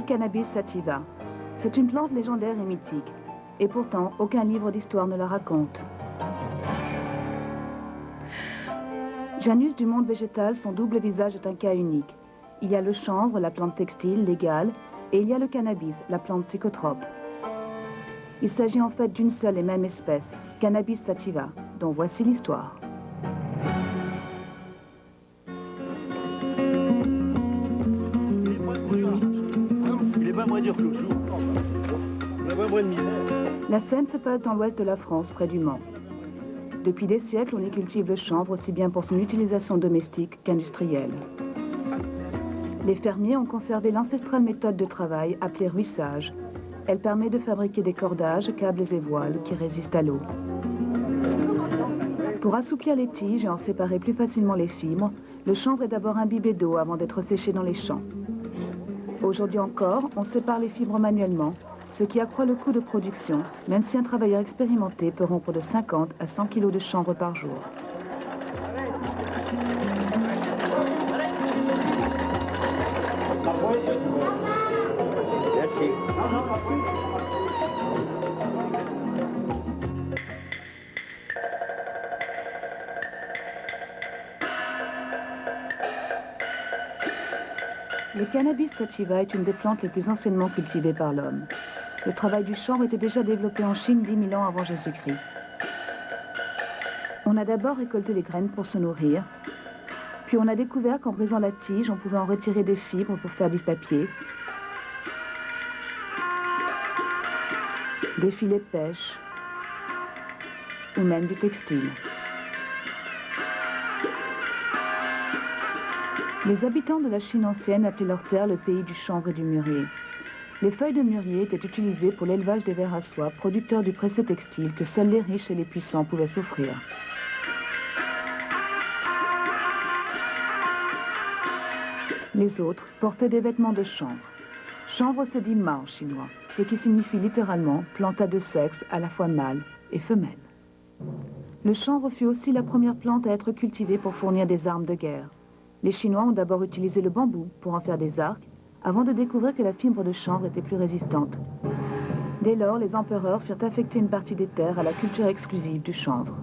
s'appelle Cannabis sativa. C'est une plante légendaire et mythique. Et pourtant, aucun livre d'histoire ne la raconte. Janus du monde végétal, son double visage est un cas unique. Il y a le chanvre, la plante textile, légale, et il y a le cannabis, la plante psychotrope. Il s'agit en fait d'une seule et même espèce, Cannabis sativa, dont voici l'histoire. La scène se passe dans l'ouest de la France, près du Mans. Depuis des siècles, on y cultive le chanvre aussi bien pour son utilisation domestique qu'industrielle. Les fermiers ont conservé l'ancestrale méthode de travail appelée ruissage. Elle permet de fabriquer des cordages, câbles et voiles qui résistent à l'eau. Pour assouplir les tiges et en séparer plus facilement les fibres, le chanvre est d'abord imbibé d'eau avant d'être séché dans les champs. Aujourd'hui encore, on sépare les fibres manuellement, ce qui accroît le coût de production, même si un travailleur expérimenté peut rompre de 50 à 100 kg de chanvre par jour. Le cannabis sativa est une des plantes les plus anciennement cultivées par l'homme. Le travail du chanvre était déjà développé en Chine 10 000 ans avant Jésus-Christ. On a d'abord récolté les graines pour se nourrir, puis on a découvert qu'en brisant la tige, on pouvait en retirer des fibres pour faire du papier, des filets de pêche ou même du textile. Les habitants de la Chine ancienne appelaient leur terre le pays du chanvre et du mûrier. Les feuilles de mûrier étaient utilisées pour l'élevage des vers à soie, producteurs du précieux textile que seuls les riches et les puissants pouvaient s'offrir. Les autres portaient des vêtements de chanvre. Chanvre se dit ma en chinois, ce qui signifie littéralement plante à deux sexes, à la fois mâle et femelle. Le chanvre fut aussi la première plante à être cultivée pour fournir des armes de guerre. Les Chinois ont d'abord utilisé le bambou pour en faire des arcs, avant de découvrir que la fibre de chanvre était plus résistante. Dès lors, les empereurs firent affecter une partie des terres à la culture exclusive du chanvre.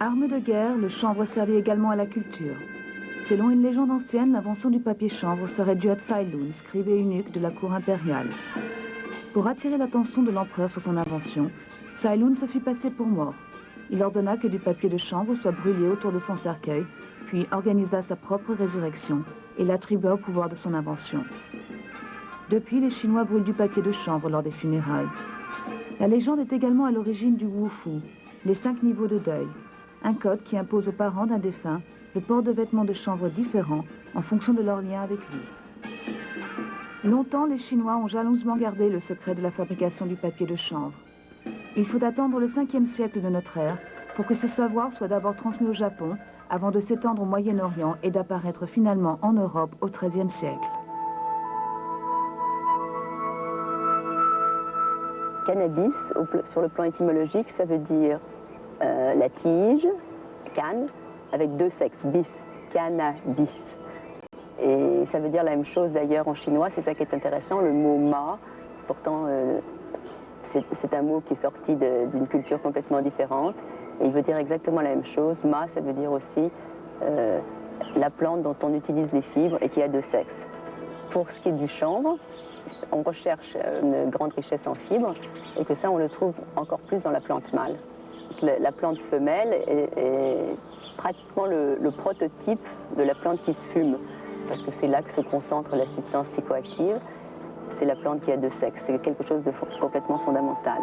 Arme de guerre, le chanvre servait également à la culture. Selon une légende ancienne, l'invention du papier chanvre serait due à Tsai Lun, scribe et eunuque de la cour impériale. Pour attirer l'attention de l'empereur sur son invention, Tsai Lun se fit passer pour mort. Il ordonna que du papier de chanvre soit brûlé autour de son cercueil, puis organisa sa propre résurrection et l'attribua au pouvoir de son invention. Depuis, les Chinois brûlent du papier de chanvre lors des funérailles. La légende est également à l'origine du Wufu, les 5 niveaux de deuil, un code qui impose aux parents d'un défunt le port de vêtements de chanvre différents en fonction de leur lien avec lui. Longtemps, les Chinois ont jalousement gardé le secret de la fabrication du papier de chanvre. Il faut attendre le 5e siècle de notre ère pour que ce savoir soit d'abord transmis au Japon avant de s'étendre au Moyen-Orient et d'apparaître finalement en Europe au XIIIe siècle. Cannabis, sur le plan étymologique, ça veut dire la tige, canne, avec deux sexes, bis, cannabis. Et ça veut dire la même chose d'ailleurs en chinois, c'est ça qui est intéressant, le mot ma, pourtant c'est un mot qui est sorti d'une culture complètement différente, et il veut dire exactement la même chose. Ma, ça veut dire aussi la plante dont on utilise les fibres et qui a deux sexes. Pour ce qui est du chanvre, on recherche une grande richesse en fibres, et que ça on le trouve encore plus dans la plante mâle. La plante femelle est pratiquement le prototype de la plante qui se fume, parce que c'est là que se concentre la substance psychoactive. C'est la plante qui a deux sexes, c'est quelque chose de complètement fondamental.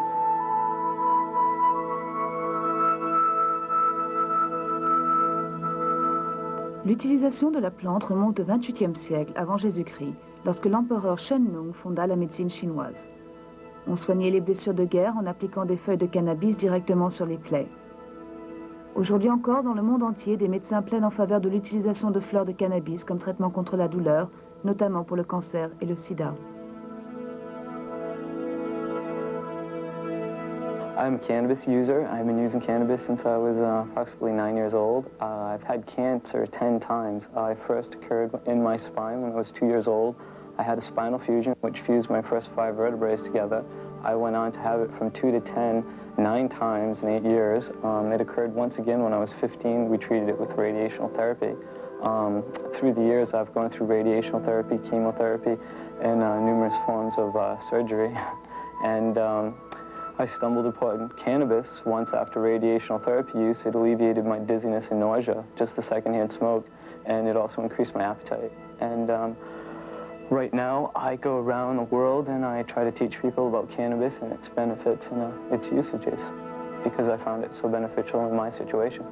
L'utilisation de la plante remonte au XXVIIIe siècle avant Jésus-Christ, lorsque l'empereur Shen-Nung fonda la médecine chinoise. On soignait les blessures de guerre en appliquant des feuilles de cannabis directement sur les plaies. Aujourd'hui encore, dans le monde entier, des médecins plaident en faveur de l'utilisation de fleurs de cannabis comme traitement contre la douleur, notamment pour le cancer et le sida. I'm a cannabis user. I've been using cannabis since I was approximately 9 years old. I've had cancer 10 times. It first occurred in my spine when I was 2 years old. I had a spinal fusion, which fused my first 5 vertebrae together. I went on to have it from 2 to 10, 9 times in 8 years. It occurred once again when I was 15. We treated it with radiational therapy. Through the years, I've gone through radiational therapy, chemotherapy, and numerous forms of surgery. And I stumbled upon cannabis once after radiational therapy use. It alleviated my dizziness and nausea, just the secondhand smoke, and it also increased my appetite. And right now, I go around the world and I try to teach people about cannabis and its benefits and its usages, because I found it so beneficial in my situation.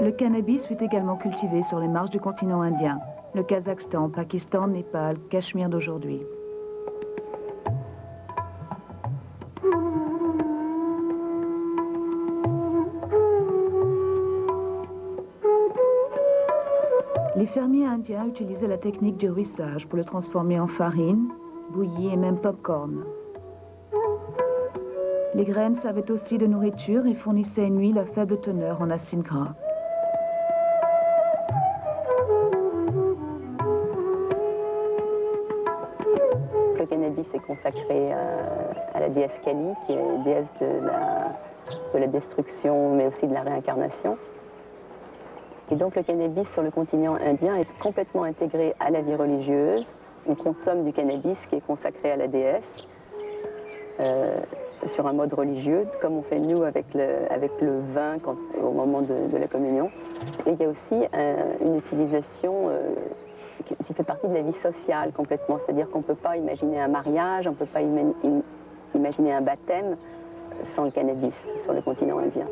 Le cannabis fut également cultivé sur les marches du continent indien, le Kazakhstan, Pakistan, Népal, Cachemire d'aujourd'hui. Les fermiers indiens utilisaient la technique du ruissage pour le transformer en farine, bouillie et même pop-corn. Les graines servaient aussi de nourriture et fournissaient une huile à faible teneur en acides gras. Le cannabis est consacré à la déesse Kali, qui est déesse de la destruction, mais aussi de la réincarnation. Et donc le cannabis sur le continent indien est complètement intégré à la vie religieuse. On consomme du cannabis qui est consacré à la déesse sur un mode religieux, comme on fait nous avec le vin au moment de la communion. Et il y a aussi une utilisation qui fait partie de la vie sociale complètement. C'est-à-dire qu'on ne peut pas imaginer un mariage, on ne peut pas imaginer un baptême sans le cannabis sur le continent indien.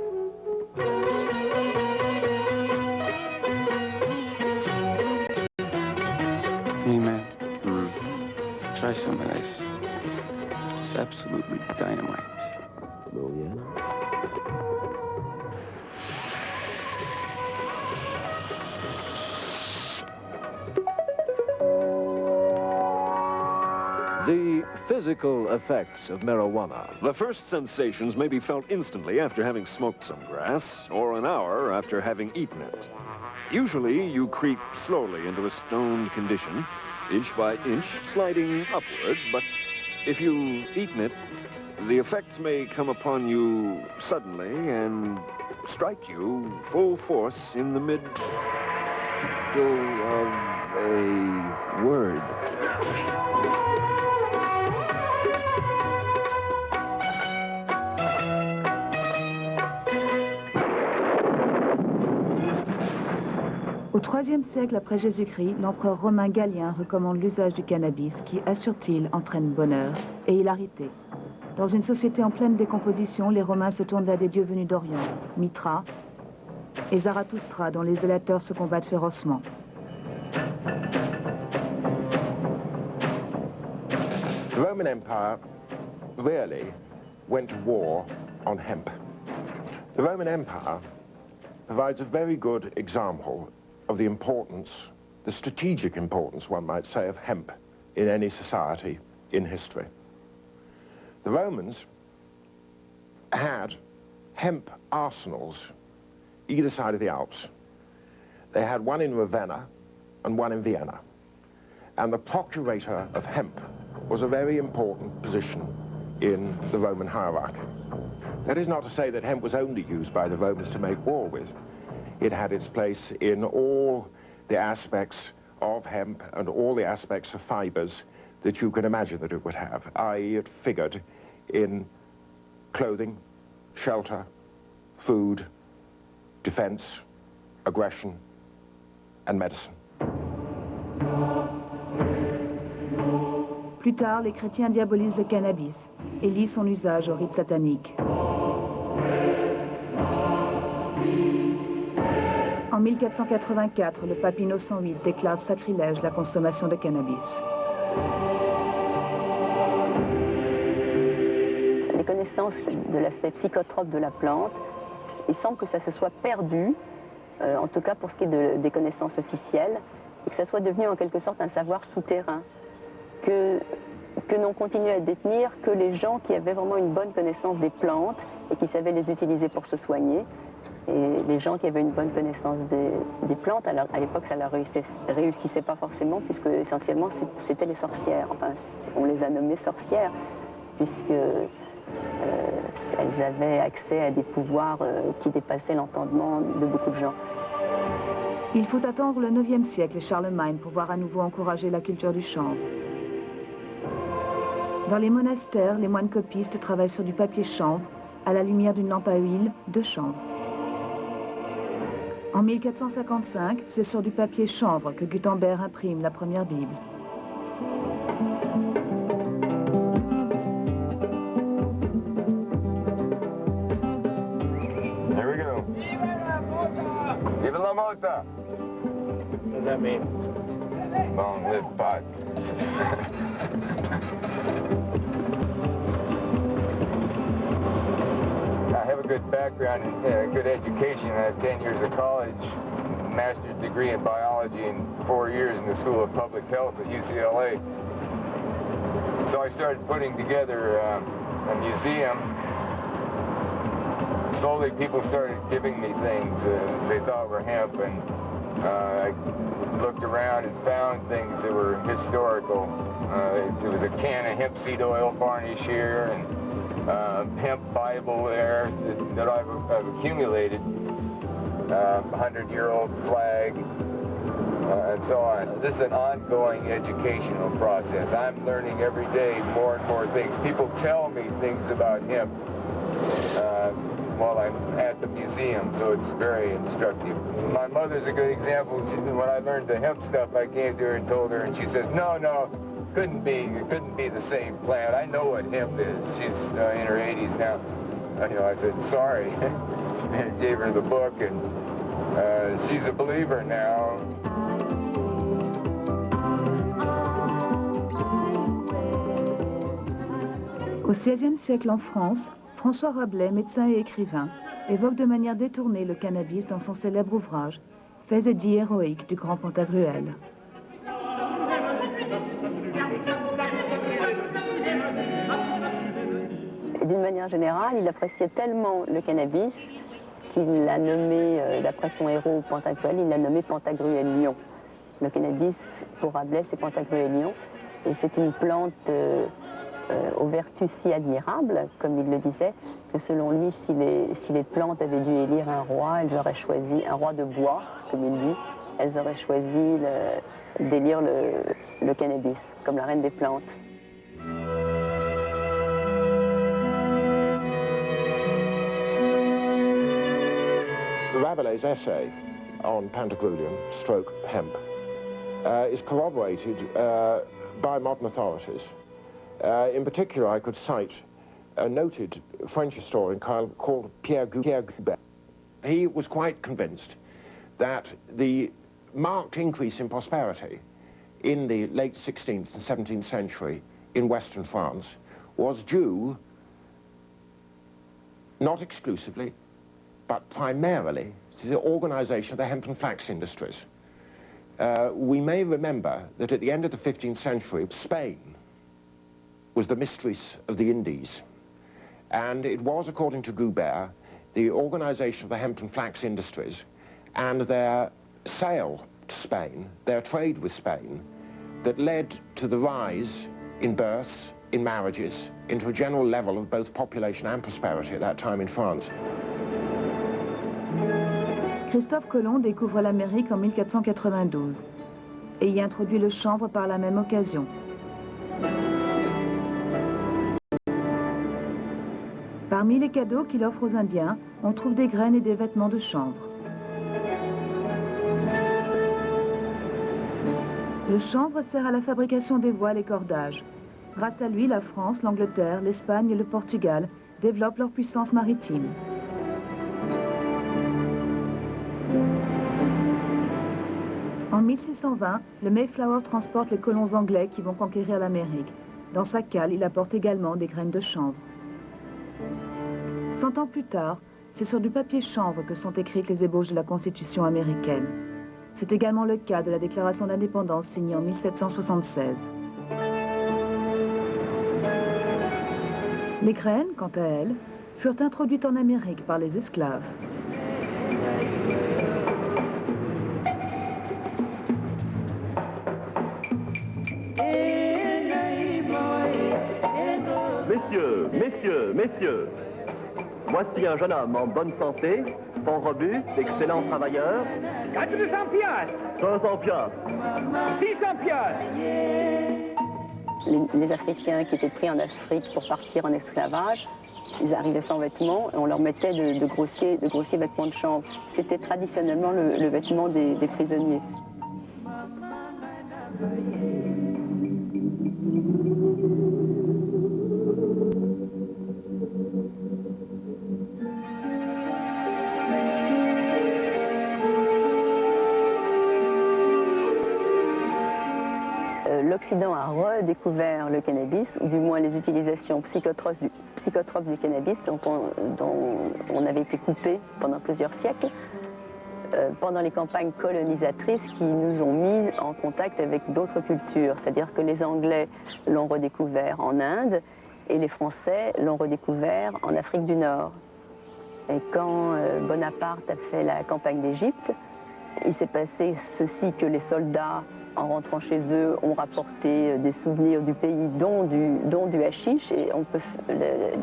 Hey man, try some of this. It's absolutely dynamite. Oh yeah? The physical effects of marijuana. The first sensations may be felt instantly after having smoked some grass, or an hour after having eaten it. Usually, you creep slowly into a stoned condition, inch by inch, sliding upward, but if you've eaten it, the effects may come upon you suddenly and strike you full force in the middle of a word. Au IIIe siècle après Jésus-Christ, l'empereur romain Galien recommande l'usage du cannabis qui, assure-t-il, entraîne bonheur et hilarité. Dans une société en pleine décomposition, les Romains se tournent vers des dieux venus d'Orient, Mitra et Zarathustra, dont les zélateurs se combattent férocement. The Roman Empire really went to war on hemp. The Roman Empire provides a very good example of the importance, the strategic importance, one might say, of hemp in any society in history. The Romans had hemp arsenals either side of the Alps. They had one in Ravenna and one in Vienna. And the procurator of hemp was a very important position in the Roman hierarchy. That is not to say that hemp was only used by the Romans to make war with. It had its place in all the aspects of hemp and all the aspects of fibers that you can imagine that it would have, i.e. it figured in clothing, shelter, food, defense, aggression, and medicine. Plus tard, les chrétiens diabolisent le cannabis et lient son usage au rite satanique. En 1484, le pape Innocent VIII déclare sacrilège la consommation de cannabis. Les connaissances de l'aspect psychotrope de la plante, il semble que ça se soit perdu, en tout cas pour ce qui est des connaissances officielles, et que ça soit devenu en quelque sorte un savoir souterrain, que n'ont continué à détenir que les gens qui avaient vraiment une bonne connaissance des plantes et qui savaient les utiliser pour se soigner. Et les gens qui avaient une bonne connaissance des plantes, alors à l'époque ça ne leur réussissait pas forcément, puisque essentiellement c'était les sorcières. Enfin, on les a nommées sorcières, puisque elles avaient accès à des pouvoirs qui dépassaient l'entendement de beaucoup de gens. Il faut attendre le 9e siècle et Charlemagne pour voir à nouveau encourager la culture du chanvre. Dans les monastères, les moines copistes travaillent sur du papier chanvre à la lumière d'une lampe à huile de chanvre. En 1455, c'est sur du papier chanvre que Gutenberg imprime la première Bible. Here we go. Viva la mota! What does that mean? Long live pot. I have a good background in good education. I have 10 years of college, master's degree in biology, and 4 years in the School of Public Health at UCLA. So I started putting together a museum. Slowly people started giving me things they thought were hemp, and I looked around and found things that were historical. There was a can of hemp seed oil varnish here, and hemp Bible there that I've accumulated, 100-year-old flag, and so on. This is an ongoing educational process. I'm learning every day more and more things. People tell me things about hemp while I'm at the museum, so it's very instructive. My mother's a good example. When I learned the hemp stuff, I came to her and told her, and she says, no, it couldn't be the same plant. I know what hemp is. She's in her 80s now. I said, sorry, and gave her the book, and she's a believer now. Au XVIe siècle en France, François Rabelais, médecin et écrivain, évoque de manière détournée le cannabis dans son célèbre ouvrage « Faits et dits héroïques du grand Pantagruel ». D'une manière générale, il appréciait tellement le cannabis qu'il l'a nommé, d'après son héros Pantagruel, il l'a nommé Pantagruelion. Le cannabis, pour Rabelais, c'est Pantagruelion, et c'est une plante aux vertus si admirables, comme il le disait, que selon lui, si les plantes avaient dû élire un roi, elles auraient choisi un roi de bois, comme il dit, elles auraient choisi d'élire le cannabis, comme la reine des plantes. Rabelais' essay on Pantagruelion, stroke hemp, is corroborated by modern authorities. In particular, I could cite a noted French historian called Pierre Goubert. He was quite convinced that the marked increase in prosperity in the late 16th and 17th century in Western France was due, not exclusively, but primarily to the organization of the hemp and flax industries. We may remember that at the end of the 15th century, Spain was the mistress of the Indies. And it was, according to Goubert, the organization of the hemp and flax industries and their sale to Spain, their trade with Spain, that led to the rise in births, in marriages, into a general level of both population and prosperity at that time in France. Christophe Colomb découvre l'Amérique en 1492 et y introduit le chanvre par la même occasion. Parmi les cadeaux qu'il offre aux Indiens, on trouve des graines et des vêtements de chanvre. Le chanvre sert à la fabrication des voiles et cordages. Grâce à lui, la France, l'Angleterre, l'Espagne et le Portugal développent leur puissance maritime. En 1620, le Mayflower transporte les colons anglais qui vont conquérir l'Amérique. Dans sa cale, il apporte également des graines de chanvre. 100 ans plus tard, c'est sur du papier chanvre que sont écrites les ébauches de la Constitution américaine. C'est également le cas de la Déclaration d'indépendance signée en 1776. Les graines, quant à elles, furent introduites en Amérique par les esclaves. Messieurs, voici un jeune homme en bonne santé, fort robuste, excellent travailleur. 400 piastres. 500 piastres. 600 piastres. Les Africains qui étaient pris en Afrique pour partir en esclavage, ils arrivaient sans vêtements et on leur mettait de grossiers vêtements de chanvre. C'était traditionnellement le vêtement des prisonniers. L'Occident a redécouvert le cannabis, ou du moins les utilisations psychotropes du cannabis dont on avait été coupé pendant plusieurs siècles, pendant les campagnes colonisatrices qui nous ont mis en contact avec d'autres cultures. C'est-à-dire que les Anglais l'ont redécouvert en Inde et les Français l'ont redécouvert en Afrique du Nord. Et quand Bonaparte a fait la campagne d'Égypte, il s'est passé ceci, que les soldats, en rentrant chez eux, ont rapporté des souvenirs du pays, dont du hashish. Et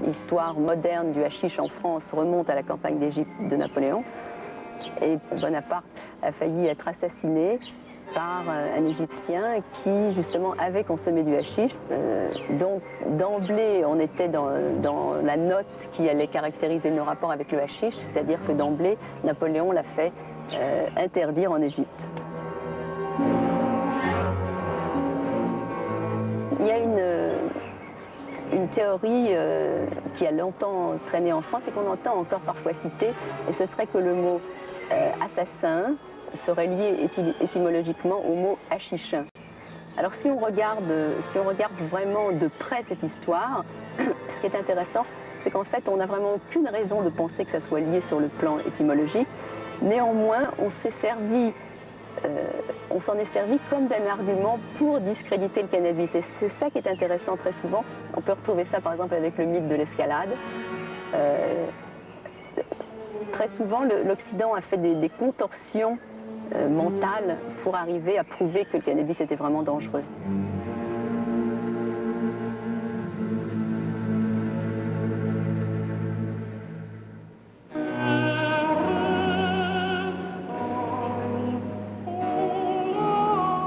l'histoire moderne du hashish en France remonte à la campagne d'Égypte de Napoléon. Et Bonaparte a failli être assassiné par un Égyptien qui, justement, avait consommé du hashish. Donc, d'emblée, on était dans la note qui allait caractériser nos rapports avec le hashish, c'est-à-dire que d'emblée, Napoléon l'a fait interdire en Égypte. Il y a une théorie qui a longtemps traîné en France et qu'on entend encore parfois citer, et ce serait que le mot assassin serait lié étymologiquement au mot hachichin. Alors si on regarde vraiment de près cette histoire, ce qui est intéressant, c'est qu'en fait on n'a vraiment aucune raison de penser que ça soit lié sur le plan étymologique. Néanmoins, on s'en est servi comme d'un argument pour discréditer le cannabis. Et c'est ça qui est intéressant très souvent. On peut retrouver ça par exemple avec le mythe de l'escalade. Très souvent, l'Occident a fait des contorsions mentales pour arriver à prouver que le cannabis était vraiment dangereux.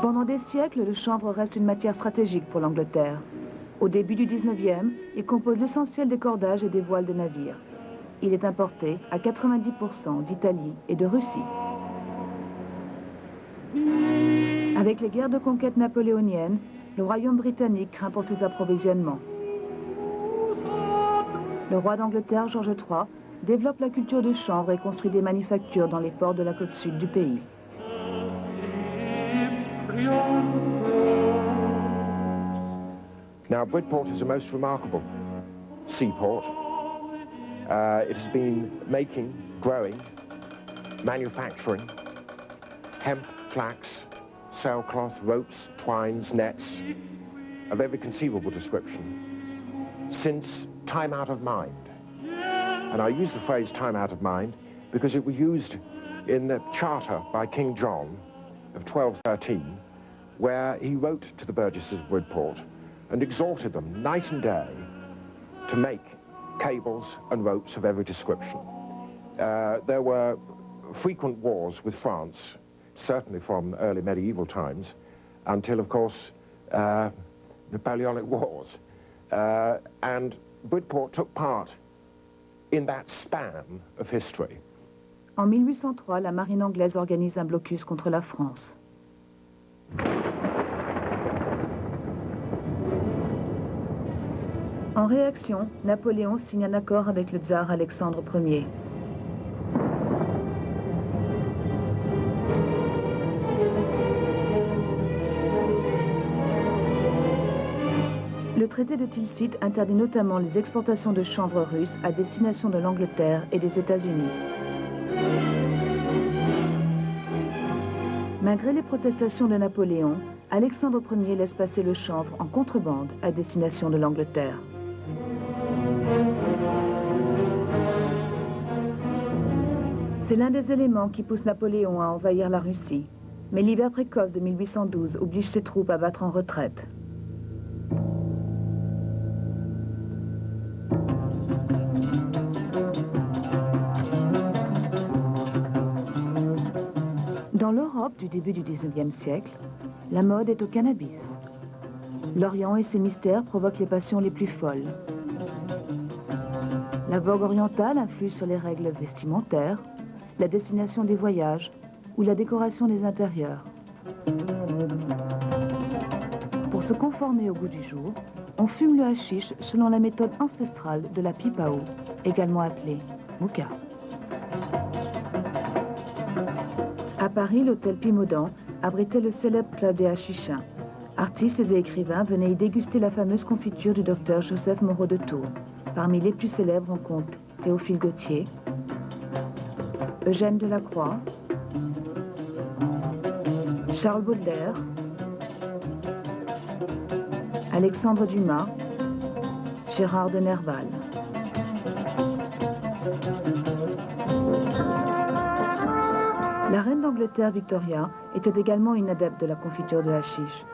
Pendant des siècles, le chanvre reste une matière stratégique pour l'Angleterre. Au début du 19e, il compose l'essentiel des cordages et des voiles des navires. Il est importé à 90% d'Italie et de Russie. Avec les guerres de conquête napoléoniennes, le royaume britannique craint pour ses approvisionnements. Le roi d'Angleterre, George III, développe la culture du chanvre et construit des manufactures dans les ports de la côte sud du pays. Now, Bridport is a most remarkable seaport. It has been making, growing, manufacturing hemp, flax, sailcloth, ropes, twines, nets of every conceivable description since time out of mind. And I use the phrase time out of mind because it was used in the charter by King John of 1213, where he wrote to the burgesses of Bridport and exhorted them night and day to make cables and ropes of every description. There were frequent wars with France, certainly from early medieval times, until, of course, Napoleonic Wars. And Bridport took part in that span of history. En 1803, la marine anglaise organise un blocus contre la France. En réaction, Napoléon signe un accord avec le tsar Alexandre Ier. Le traité de Tilsit interdit notamment les exportations de chanvre russe à destination de l'Angleterre et des États-Unis. Malgré les protestations de Napoléon, Alexandre Ier laisse passer le chanvre en contrebande à destination de l'Angleterre. C'est l'un des éléments qui pousse Napoléon à envahir la Russie. Mais l'hiver précoce de 1812 oblige ses troupes à battre en retraite. Dans l'Europe du début du XIXe siècle, la mode est au cannabis. L'Orient et ses mystères provoquent les passions les plus folles. La vogue orientale influe sur les règles vestimentaires, la destination des voyages ou la décoration des intérieurs. Pour se conformer au goût du jour, on fume le hashish selon la méthode ancestrale de la pipe à eau, également appelée mouka. À Paris, l'hôtel Pimaudan abritait le célèbre club des hashichins. Artistes et écrivains venaient y déguster la fameuse confiture du docteur Joseph Moreau de Tours. Parmi les plus célèbres, on compte Théophile Gautier, Eugène Delacroix, Charles Baudelaire, Alexandre Dumas, Gérard de Nerval. La reine d'Angleterre Victoria était également une adepte de la confiture de hashish.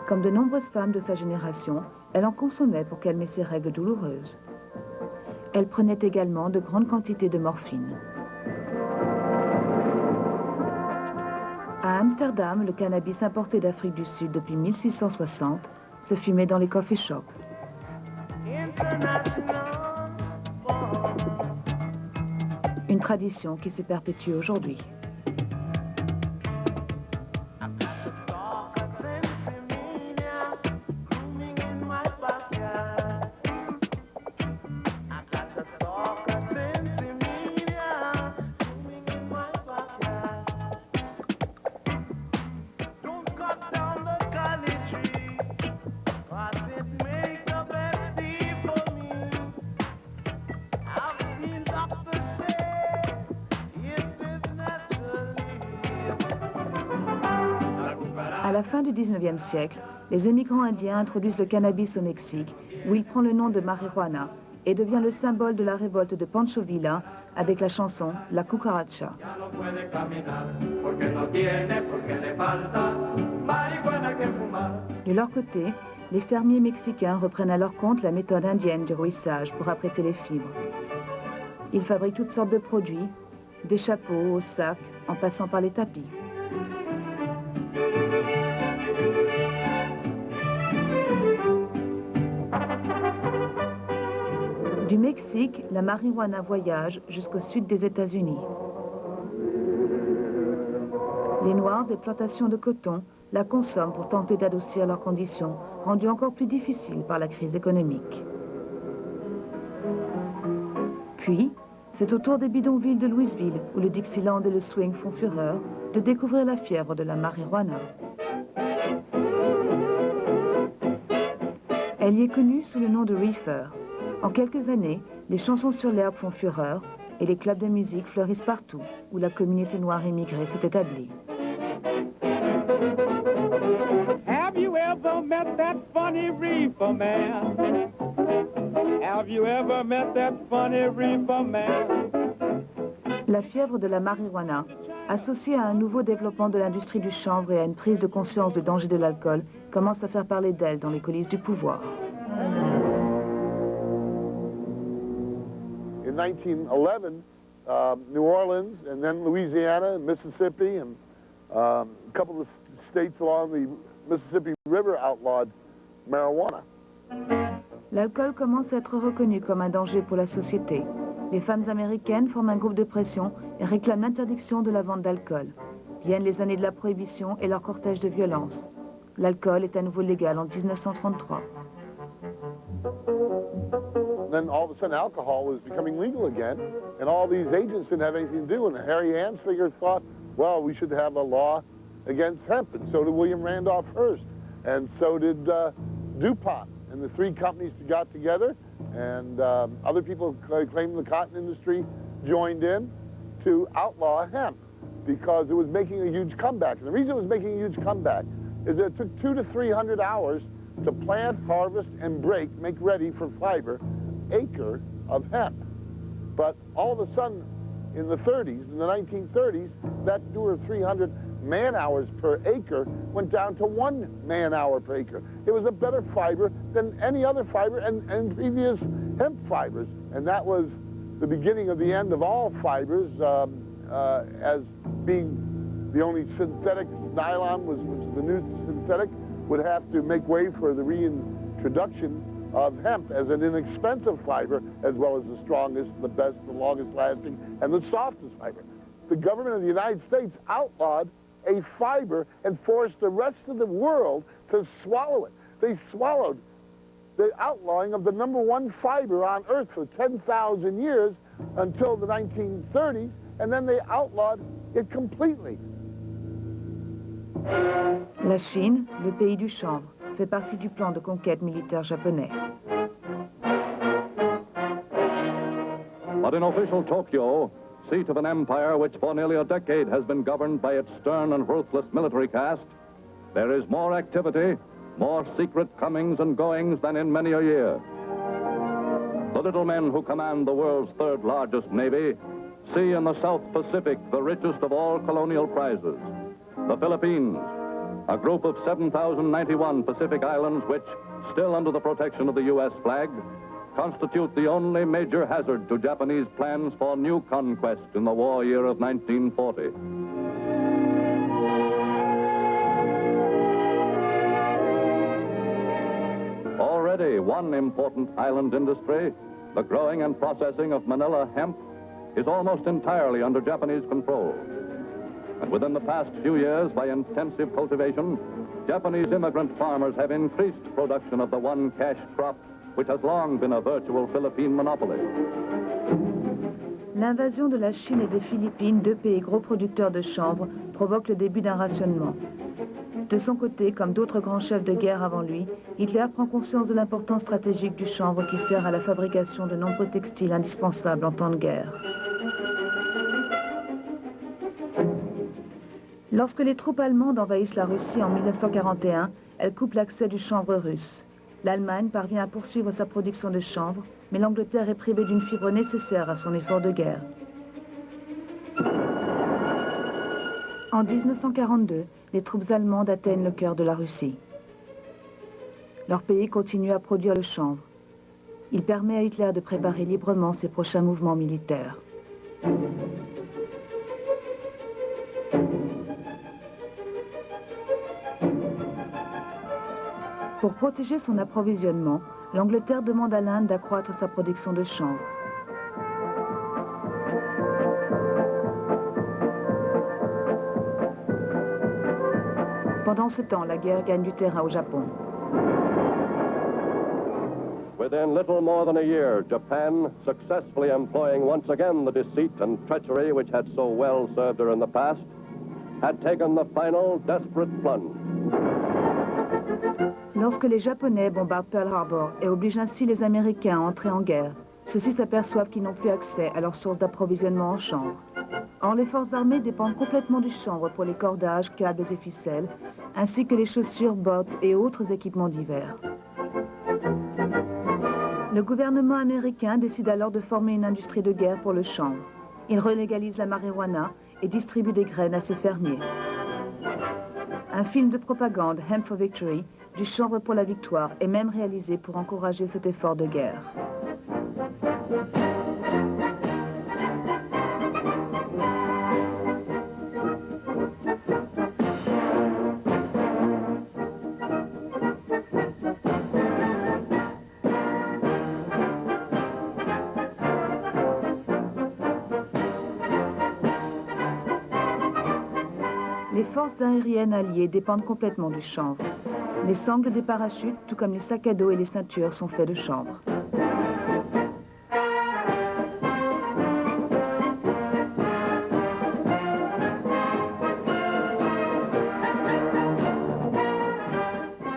Comme de nombreuses femmes de sa génération, elle en consommait pour calmer ses règles douloureuses. Elle prenait également de grandes quantités de morphine. À Amsterdam, le cannabis importé d'Afrique du Sud depuis 1660 se fumait dans les coffee shops. Une tradition qui se perpétue aujourd'hui. À la fin du XIXe siècle, les émigrants indiens introduisent le cannabis au Mexique, où il prend le nom de marijuana et devient le symbole de la révolte de Pancho Villa avec la chanson La Cucaracha. De leur côté, les fermiers mexicains reprennent à leur compte la méthode indienne du rouissage pour apprêter les fibres. Ils fabriquent toutes sortes de produits, des chapeaux aux sacs, en passant par les tapis. Du Mexique, la marijuana voyage jusqu'au sud des États-Unis. Les Noirs des plantations de coton la consomment pour tenter d'adoucir leurs conditions, rendues encore plus difficiles par la crise économique. Puis, c'est au tour des bidonvilles de Louisville, où le Dixieland et le swing font fureur, de découvrir la fièvre de la marijuana. Elle y est connue sous le nom de reefer. En quelques années, les chansons sur l'herbe font fureur et les clubs de musique fleurissent partout où la communauté noire émigrée s'est établie. Have you ever met that funny reefer man? Have you ever met that funny reefer man? La fièvre de la marijuana, associée à un nouveau développement de l'industrie du chanvre et à une prise de conscience des dangers de l'alcool, commence à faire parler d'elle dans les coulisses du pouvoir. In 1911, New Orleans, and then Louisiana, and Mississippi, and a couple of states along the Mississippi River outlawed marijuana. L'alcool commence à être reconnu comme un danger pour la société. Les femmes américaines forment un groupe de pression et réclament l'interdiction de la vente d'alcool. Viennent les années de la prohibition et leur cortège de violence. L'alcool est à nouveau légal en 1933. Then all of a sudden alcohol was becoming legal again, and all these agents didn't have anything to do, and Harry Anslinger thought, well, we should have a law against hemp, and so did William Randolph Hearst, and so did DuPont, and the three companies got together, and other people claiming the cotton industry joined in to outlaw hemp because it was making a huge comeback. And the reason it was making a huge comeback is that it took 200 to 300 hours to plant, harvest, and make ready for fiber acre of hemp. But all of a sudden, in the 1930s, that 200 or 300 man-hours per acre went down to 1 man-hour per acre. It was a better fiber than any other fiber and previous hemp fibers. And that was the beginning of the end of all fibers, as being the only synthetic. Nylon was the new synthetic, would have to make way for the reintroduction of hemp as an inexpensive fiber, as well as the strongest, the best, the longest lasting, and the softest fiber. The government of the United States outlawed a fiber and forced the rest of the world to swallow it. They swallowed the outlawing of the #1 fiber on Earth for 10,000 years until the 1930s, and then they outlawed it completely. La Chine, le pays du chanvre, fait partie du plan de conquête militaire japonais. But in official Tokyo, seat of an empire which for nearly a decade has been governed by its stern and ruthless military caste, there is more activity, more secret comings and goings than in many a year. The little men who command the world's third largest navy see in the South Pacific the richest of all colonial prizes. The Philippines, a group of 7,091 Pacific islands which, still under the protection of the U.S. flag, constitute the only major hazard to Japanese plans for new conquest in the war year of 1940. Already one important island industry, the growing and processing of Manila hemp, is almost entirely under Japanese control. And within the past few years, by intensive cultivation, Japanese immigrant farmers have increased production of the one cash crop which has long been a virtual Philippine monopoly. L'invasion de la Chine et des Philippines, deux pays gros producteurs de chanvre, provoque le début d'un rationnement. De son côté, comme d'autres grands chefs de guerre avant lui, Hitler prend conscience de l'importance stratégique du chanvre qui sert à la fabrication de nombreux textiles indispensables en temps de guerre. Lorsque les troupes allemandes envahissent la Russie en 1941, elles coupent l'accès du chanvre russe. L'Allemagne parvient à poursuivre sa production de chanvre, mais l'Angleterre est privée d'une fibre nécessaire à son effort de guerre. En 1942, les troupes allemandes atteignent le cœur de la Russie. Leur pays continue à produire le chanvre. Il permet à Hitler de préparer librement ses prochains mouvements militaires. Pour protéger son approvisionnement, l'Angleterre demande à l'Inde d'accroître sa production de chanvre. Pendant ce temps, la guerre gagne du terrain au Japon. Within little more than a year, Japan, successfully employing once again the deceit and treachery which had so well served her in the past, had taken the final desperate plunge. Lorsque les Japonais bombardent Pearl Harbor et obligent ainsi les Américains à entrer en guerre, ceux-ci s'aperçoivent qu'ils n'ont plus accès à leurs sources d'approvisionnement en chanvre. Or, les forces armées dépendent complètement du chanvre pour les cordages, câbles et ficelles, ainsi que les chaussures, bottes et autres équipements divers. Le gouvernement américain décide alors de former une industrie de guerre pour le chanvre. Il relégalise la marijuana et distribue des graines à ses fermiers. Un film de propagande, Hemp for Victory, du chanvre pour la victoire, est même réalisé pour encourager cet effort de guerre. Les forces aériennes alliées dépendent complètement du chanvre. Les sangles des parachutes, tout comme les sacs à dos et les ceintures, sont faits de chanvre.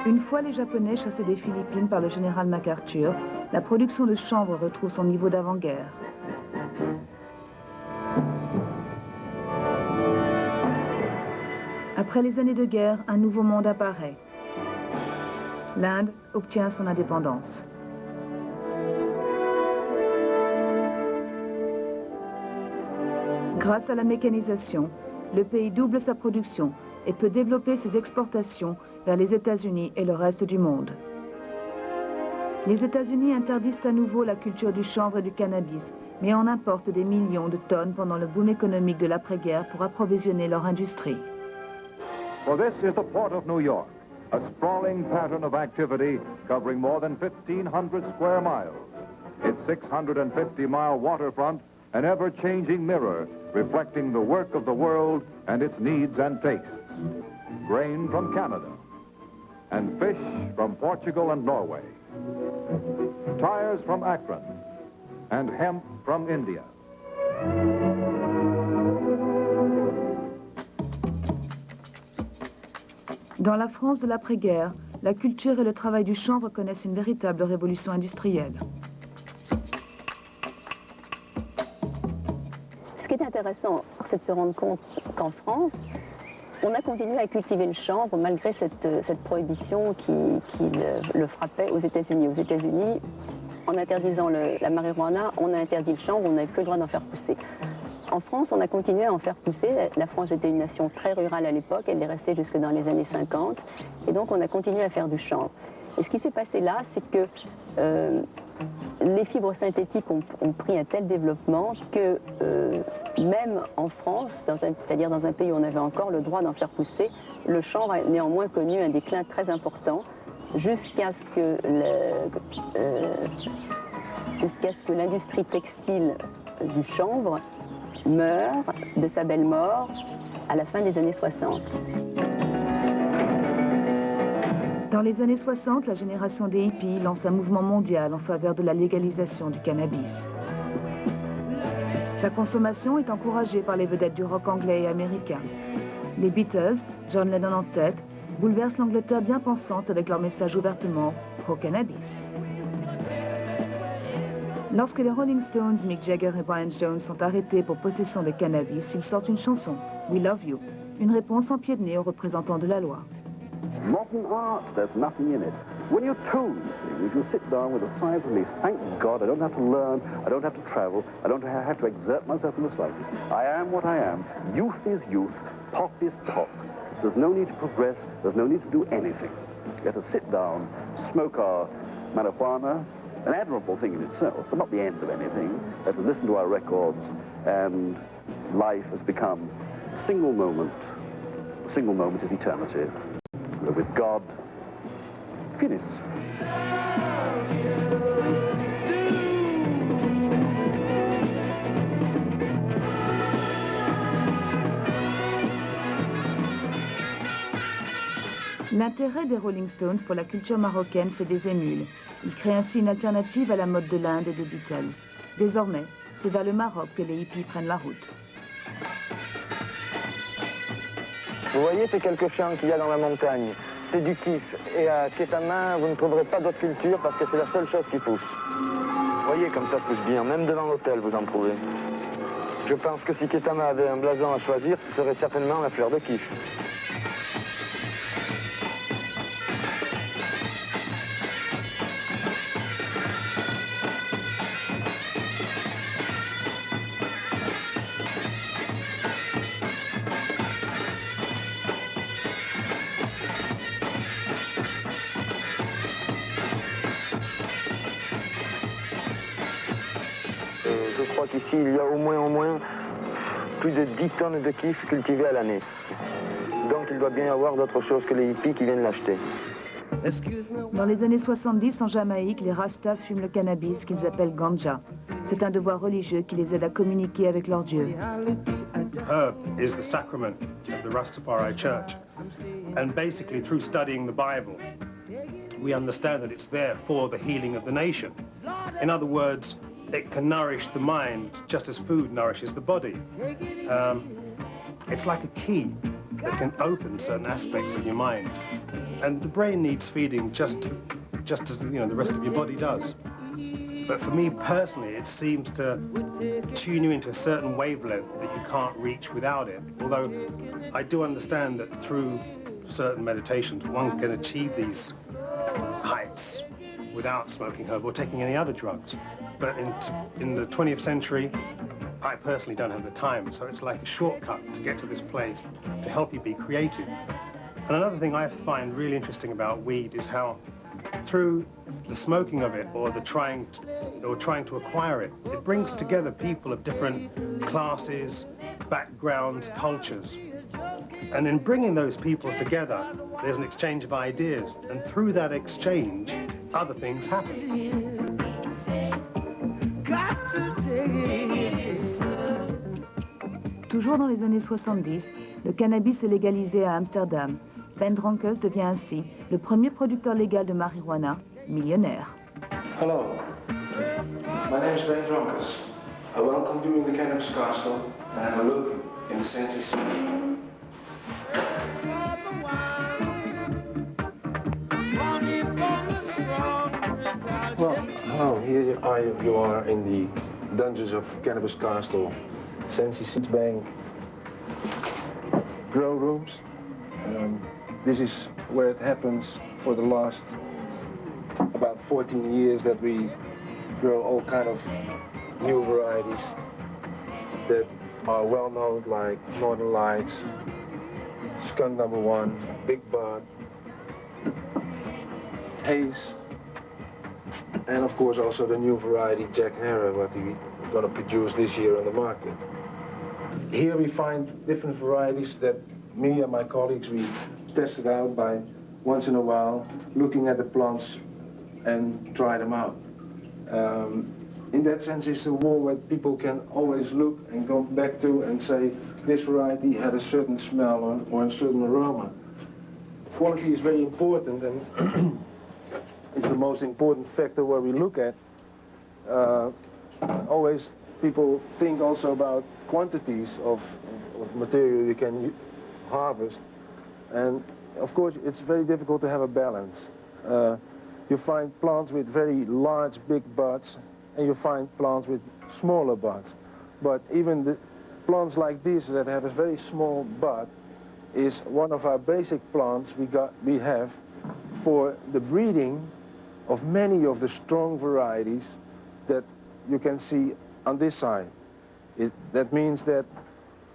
Une fois fois les Japonais chassés des Philippines par le général MacArthur, la production de chanvre retrouve son niveau d'avant-guerre. Après les années de guerre, un nouveau monde apparaît. L'Inde obtient son indépendance. Grâce à la mécanisation, le pays double sa production et peut développer ses exportations vers les États-Unis et le reste du monde. Les États-Unis interdisent à nouveau la culture du chanvre et du cannabis, mais en importent des millions de tonnes pendant le boom économique de l'après-guerre pour approvisionner leur industrie. For this is the port of New York, a sprawling pattern of activity covering more than 1,500 square miles. Its 650-mile waterfront, an ever-changing mirror reflecting the work of the world and its needs and tastes. Grain from Canada, and fish from Portugal and Norway. Tires from Akron, and hemp from India. Dans la France de l'après-guerre, la culture et le travail du chanvre connaissent une véritable révolution industrielle. Ce qui est intéressant, c'est de se rendre compte qu'en France, on a continué à cultiver le chanvre malgré cette prohibition qui le frappait aux États-Unis. Aux États-Unis, en interdisant la marijuana, on a interdit le chanvre, on n'avait plus le droit d'en faire pousser. En France, on a continué à en faire pousser. La France était une nation très rurale à l'époque, elle est restée jusque dans les années 50, et donc on a continué à faire du chanvre. Et ce qui s'est passé là, c'est que les fibres synthétiques ont pris un tel développement que même en France, c'est-à-dire dans un pays où on avait encore le droit d'en faire pousser, le chanvre a néanmoins connu un déclin très important jusqu'à ce que l'industrie textile du chanvre meure de sa belle mort à la fin des années 60. Dans les années 60, la génération des hippies lance un mouvement mondial en faveur de la légalisation du cannabis. Sa consommation est encouragée par les vedettes du rock anglais et américain. Les Beatles, John Lennon en tête, bouleversent l'Angleterre bien pensante avec leur message ouvertement pro-cannabis. Lorsque les Rolling Stones, Mick Jagger et Brian Jones sont arrêtés pour possession de cannabis, ils sortent une chanson, We Love You, une réponse en pied de nez aux représentants de la loi. Modern art, there's nothing in it. When you tune things, you sit down with a sigh of relief. Thank God I don't have to learn, I don't have to travel, I don't have to exert myself in the slightest. I am what I am. Youth is youth, pop is pop. There's no need to progress, there's no need to do anything. Let us sit down, smoke our marijuana, an admirable thing in itself, but not the end of anything. Let us listen to our records, and life has become a single moment. A single moment is eternity. With God, finis. L'intérêt des Rolling Stones pour la culture marocaine fait des émules. Ils créent ainsi une alternative à la mode de l'Inde et des Beatles. Désormais, c'est vers le Maroc que les hippies prennent la route. Vous voyez ces quelques champs qu'il y a dans la montagne, c'est du kiff. Et à Ketama, vous ne trouverez pas d'autre culture parce que c'est la seule chose qui pousse. Vous voyez comme ça pousse bien, même devant l'hôtel vous en trouvez. Je pense que si Ketama avait un blason à choisir, ce serait certainement la fleur de kiff. Je crois qu'ici, il y a au moins plus de 10 tonnes de kiff cultivées à l'année. Donc il doit bien y avoir d'autres choses que les hippies qui viennent l'acheter. Dans les années 70, en Jamaïque, les Rastas fument le cannabis qu'ils appellent ganja. C'est un devoir religieux qui les aide à communiquer avec leur Dieu. Herb is the sacrament of the Rastafari Church. And basically, through studying the Bible, we understand that it's there for the healing of the nation. In other words, it can nourish the mind just as food nourishes the body. It's like a key that can open certain aspects of your mind. And the brain needs feeding just as the rest of your body does. But for me personally, it seems to tune you into a certain wavelength that you can't reach without it. Although I do understand that through certain meditations, one can achieve these heights without smoking herb or taking any other drugs. But in the 20th century, I personally don't have the time, so it's like a shortcut to get to this place to help you be creative. And another thing I find really interesting about weed is how through the smoking of it or trying to acquire it, it brings together people of different classes, backgrounds, cultures. And in bringing those people together, there's an exchange of ideas. And through that exchange, other things happen. Toujours dans les années 70, le cannabis est légalisé à Amsterdam. Ben Dronkers devient ainsi le premier producteur légal de marijuana, millionnaire. Hello, my name is Ben Dronkers. I welcome you in the Cannabis Castle and have a look in the Sensi Seed. Well, hello, here you are in the dungeons of Cannabis Castle, Sensi Seed Bank grow rooms. This is where it happens for the last about 14 years that we grow all kind of new varieties that are well known, like Northern Lights, Skunk #1, Big Bud, Haze, and of course also the new variety Jack Herer, what we're going to produce this year on the market. Here we find different varieties that me and my colleagues, we tested out by once in a while looking at the plants and try them out. In that sense, it's a wall where people can always look and go back to and say this variety had a certain smell or a certain aroma. Quality is very important, and it's the most important factor where we look at. Always people think also about quantities of material you can harvest, and of course it's very difficult to have a balance. You find plants with very large big buds, and you find plants with smaller buds. But even the plants like this that have a very small bud is one of our basic plants we have for the breeding of many of the strong varieties that you can see on this side. That means that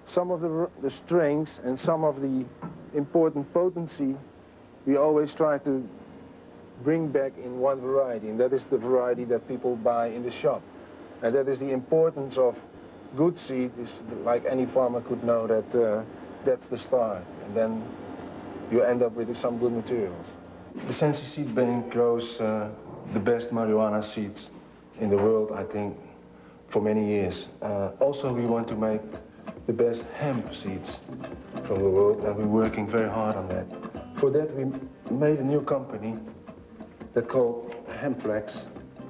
some of the strengths and some of the important potency we always try to bring back in one variety, and that is the variety that people buy in the shop. And that is the importance of good seed, is like any farmer could know that that's the start, and then you end up with some good materials. The Sensi Seed Bank grows the best marijuana seeds in the world, I think, for many years. Also, we want to make the best hemp seeds from the world, and we're working very hard on that. For that, we made a new company that's called Hempflex,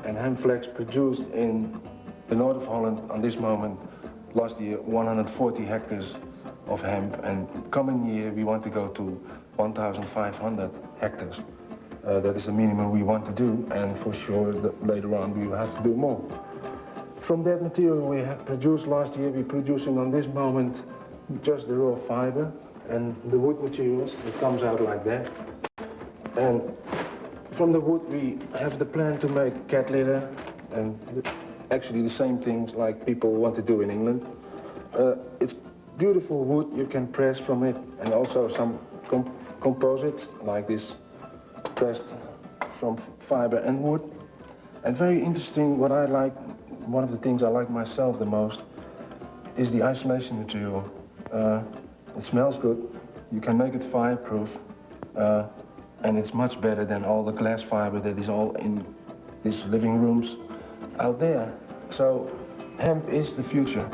and Hempflex produced in the north of Holland, on this moment, last year, 140 hectares of hemp, and coming year we want to go to 1,500 hectares. That is the minimum we want to do, and for sure later on we will have to do more. From that material we have produced last year, we're producing on this moment just the raw fiber and the wood materials. It comes out like that. And from the wood we have the plan to make cat litter, and actually the same things like people want to do in England. It's beautiful wood you can press from it, and also some composites like this pressed from fiber and wood. And very interesting, what I like, one of the things I like myself the most is the isolation material. It smells good, you can make it fireproof, and it's much better than all the glass fiber that is all in these living rooms out there. So hemp is the future.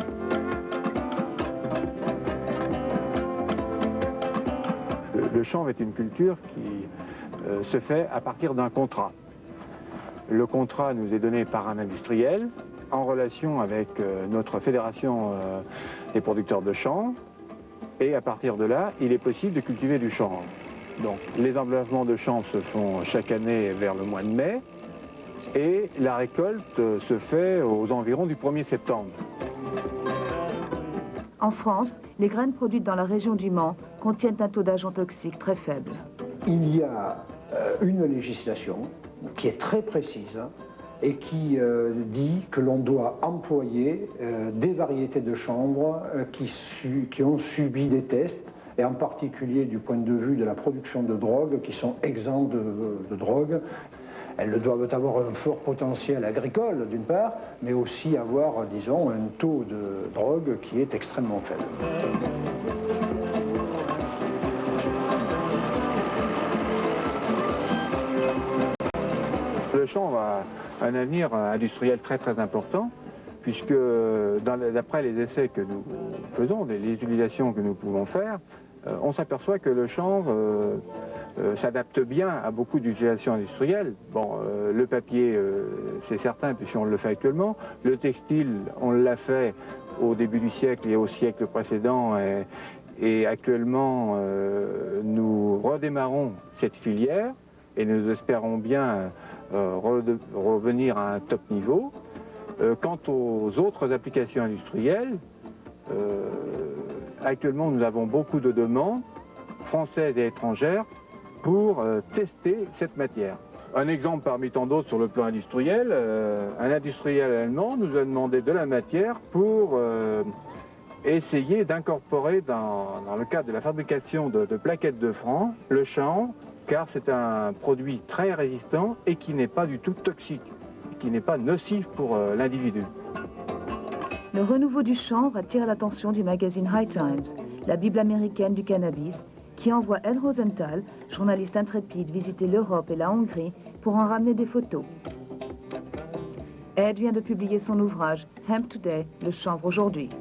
Le chanvre est une culture qui se fait à partir d'un contrat. Le contrat nous est donné par un industriel en relation avec notre fédération des producteurs de chanvre, et à partir de là, il est possible de cultiver du chanvre. Donc les enlèvements de champs se font chaque année vers le mois de mai et la récolte se fait aux environs du 1er septembre. En France, les graines produites dans la région du Mans contiennent un taux d'agents toxiques très faible. Il y a une législation qui est très précise et qui dit que l'on doit employer des variétés de chanvre qui ont subi des tests, et en particulier du point de vue de la production de drogue, qui sont exempts de drogue. Elles doivent avoir un fort potentiel agricole, d'une part, mais aussi avoir, disons, un taux de drogue qui est extrêmement faible. Le chanvre a un avenir industriel très important, puisque d'après les essais que nous faisons, les utilisations que nous pouvons faire, on s'aperçoit que le chanvre s'adapte bien à beaucoup d'utilisations industrielles. Bon, le papier, c'est certain, puisqu'on le fait actuellement. Le textile, on l'a fait au début du siècle et au siècle précédent, et actuellement, nous redémarrons cette filière, et nous espérons bien revenir à un top niveau. Quant aux autres applications industrielles, actuellement nous avons beaucoup de demandes, françaises et étrangères, pour tester cette matière. Un exemple parmi tant d'autres sur le plan industriel, un industriel allemand nous a demandé de la matière pour essayer d'incorporer dans le cadre de la fabrication de plaquettes de francs le chanvre, car c'est un produit très résistant et qui n'est pas du tout toxique, qui n'est pas nocif pour l'individu. Le renouveau du chanvre attire l'attention du magazine High Times, la Bible américaine du cannabis, qui envoie Ed Rosenthal, journaliste intrépide, visiter l'Europe et la Hongrie pour en ramener des photos. Ed vient de publier son ouvrage Hemp Today, le chanvre aujourd'hui.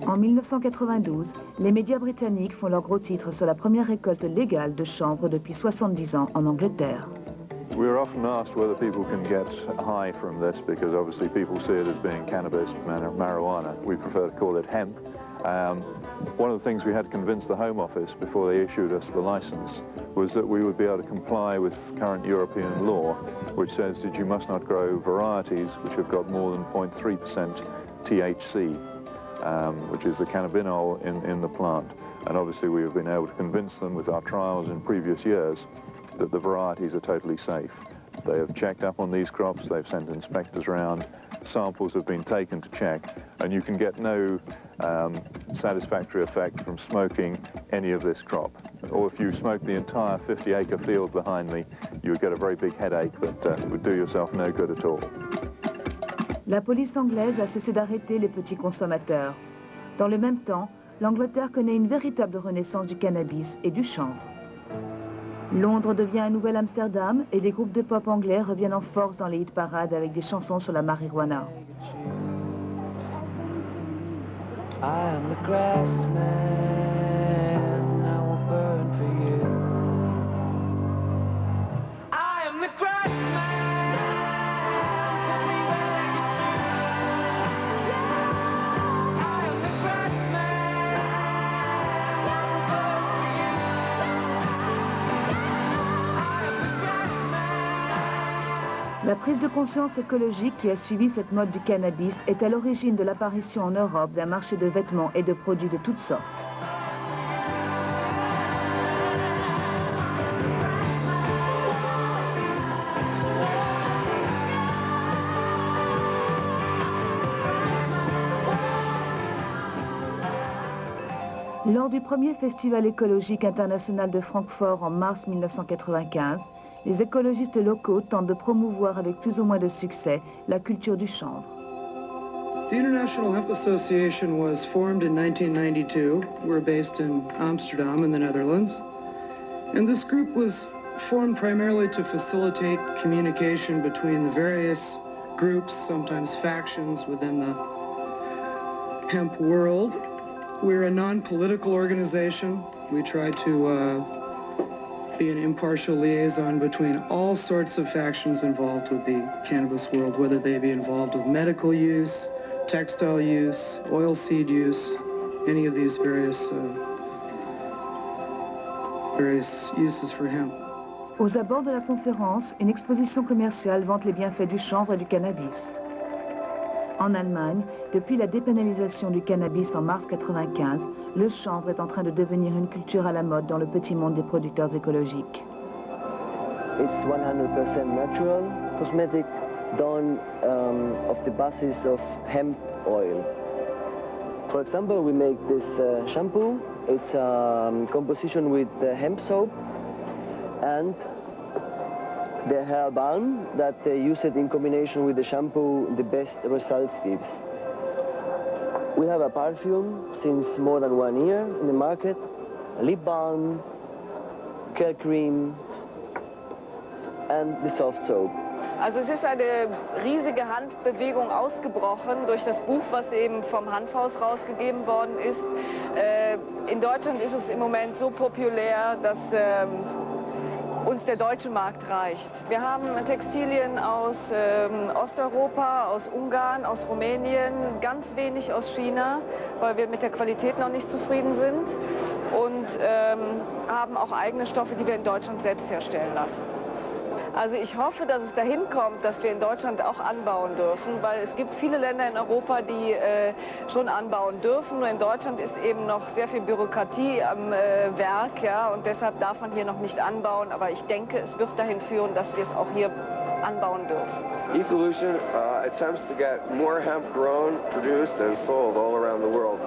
En 1992, les médias britanniques font leur gros titre sur la première récolte légale de chanvre depuis 70 ans en Angleterre. We're often asked whether people can get high from this because obviously people see it as being cannabis, marijuana. We prefer to call it hemp. One of the things we had to convince the Home Office before they issued us the license was that we would be able to comply with current European law, which says that you must not grow varieties which have got more than 0.3% THC. Which is the cannabinol in the plant. And obviously we have been able to convince them with our trials in previous years that the varieties are totally safe. They have checked up on these crops, they've sent inspectors around, samples have been taken to check, and you can get no satisfactory effect from smoking any of this crop. Or if you smoke the entire 50-acre field behind me, you would get a very big headache that would do yourself no good at all. La police anglaise a cessé d'arrêter les petits consommateurs. Dans le même temps, l'Angleterre connaît une véritable renaissance du cannabis et du chanvre. Londres devient un nouvel Amsterdam et des groupes de pop anglais reviennent en force dans les hit parades avec des chansons sur la marijuana. I am the grass man, I will burn for you. I am the grass man. La prise de conscience écologique qui a suivi cette mode du cannabis est à l'origine de l'apparition en Europe d'un marché de vêtements et de produits de toutes sortes. Lors du premier festival écologique international de Francfort en mars 1995, les écologistes locaux tentent de promouvoir avec plus ou moins de succès la culture du chanvre. The International Hemp Association was formed in 1992. We're based in Amsterdam in the Netherlands. And this group was formed primarily to facilitate communication between the various groups, sometimes factions within the hemp world, We're a non-political organization. We try to be an impartial liaison between all sorts of factions involved with the cannabis world, whether they be involved with medical use, textile use, oilseed use, any of these various uses for hemp. Aux abords de la conférence, une exposition commerciale vante les bienfaits du chanvre et du cannabis. En Allemagne, depuis la dépénalisation du cannabis en mars 1995, le chanvre est en train de devenir une culture à la mode dans le petit monde des producteurs écologiques. It's 100% natural cosmetics done of the basis of hemp oil. For example, we make this shampoo. It's composition with hemp soap and the hair balm that they use it in combination with the shampoo, the best results gives. We have a perfume since more than 1 year in the market, a lip balm, care cream, and the soft soap. Also es ist eine riesige Handbewegung ausgebrochen durch das Buch, was eben vom Hanfhaus rausgegeben worden ist. In Deutschland ist es im Moment so populär, dass uns der deutsche Markt reicht. Wir haben Textilien aus Osteuropa, aus Ungarn, aus Rumänien, ganz wenig aus China, weil wir mit der Qualität noch nicht zufrieden sind und haben auch eigene Stoffe, die wir in Deutschland selbst herstellen lassen. Also ich hoffe, dass es dahin kommt, dass wir in Deutschland auch anbauen dürfen, weil es gibt viele Länder in Europa, die schon anbauen dürfen. Nur in Deutschland ist eben noch sehr viel Bürokratie am Werk, ja, und deshalb darf man hier noch nicht anbauen. Aber ich denke, es wird dahin führen, dass wir es auch hier anbauen dürfen. Ecolution attempts to get more hemp grown, produced, and sold all around the world,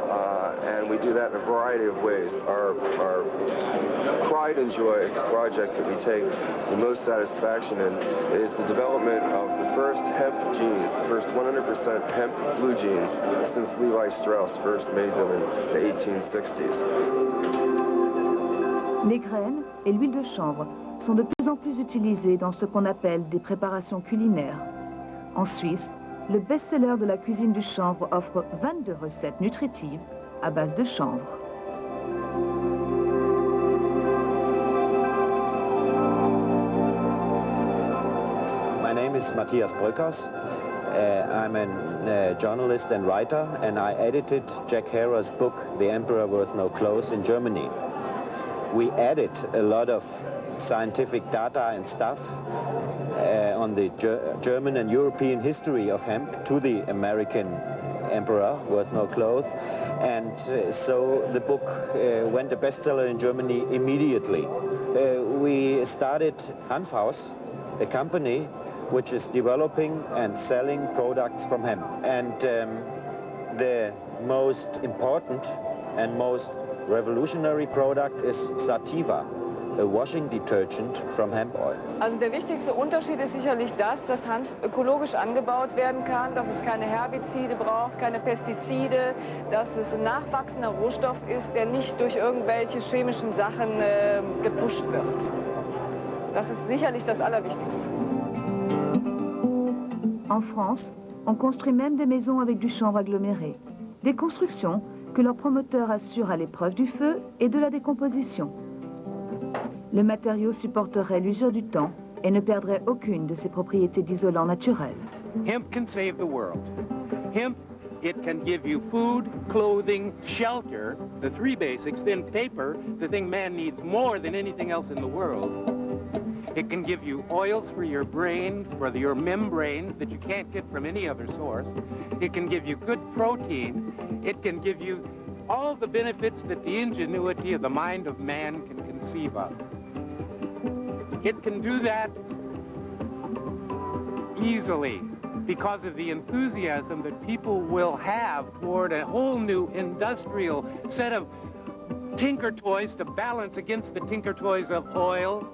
and we do that in a variety of ways. Our pride and joy project that we take the most satisfaction in is the development of the first hemp jeans, the first 100% hemp blue jeans since Levi Strauss first made them in the 1860s. Les graines et l'huile de chanvre sont de plus en plus utilisées dans ce qu'on appelle des préparations culinaires. En Suisse, le best-seller de la cuisine du chanvre offre 22 recettes nutritives à base de chanvre. My name is Matthias Bröckers. I'm a journalist and writer, and I edited Jack Herer's book, The Emperor Wears No Clothes, in Germany. We added a lot of scientific data and stuff on the German and European history of hemp to the American Emperor Wears No Clothes, and so the book went a bestseller in Germany immediately. We started Hanfhaus, a company which is developing and selling products from hemp, and the most important and most revolutionary product is Sativa, a washing detergent from hemp oil. Also der wichtigste Unterschied ist sicherlich das, dass Hanf ökologisch angebaut werden kann, dass es keine Herbizide braucht, keine Pestizide, dass es ein nachwachsender Rohstoff ist, der nicht durch irgendwelche chemischen Sachen gepusht wird. Das ist sicherlich das Allerwichtigste. En France, on construit même des maisons avec du chanvre aggloméré. Des constructions que leurs promoteurs assurent à l'épreuve du feu et de la décomposition. Le matériau supporterait l'usure du temps et ne perdrait aucune de ses propriétés d'isolant naturel. Hemp can save the world. Hemp, it can give you food, clothing, shelter, the three basics, then paper, the thing man needs more than anything else in the world. It can give you oils for your brain, for your membrane that you can't get from any other source. It can give you good protein. It can give you all the benefits that the ingenuity of the mind of man can conceive of. It can do that easily because of the enthusiasm that people will have toward a whole new industrial set of tinker toys to balance against the tinker toys of oil.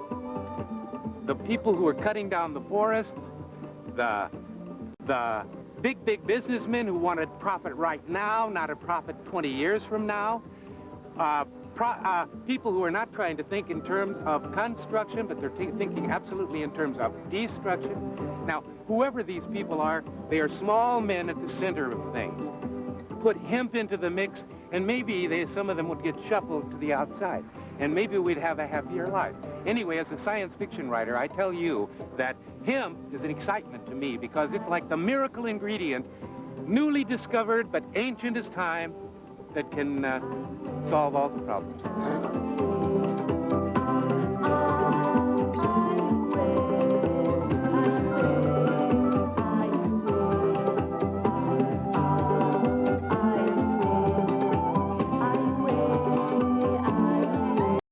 The people who are cutting down the forests, the big businessmen who want to profit right now, not a profit 20 years from now. People who are not trying to think in terms of construction, but they're thinking absolutely in terms of destruction. Now, whoever these people are, they are small men at the center of things. put hemp into the mix, and maybe some of them would get shuffled to the outside, and maybe we'd have a happier life. Anyway, as a science fiction writer, I tell you that hemp is an excitement to me because it's like the miracle ingredient, newly discovered but ancient as time, that can solve all the problems.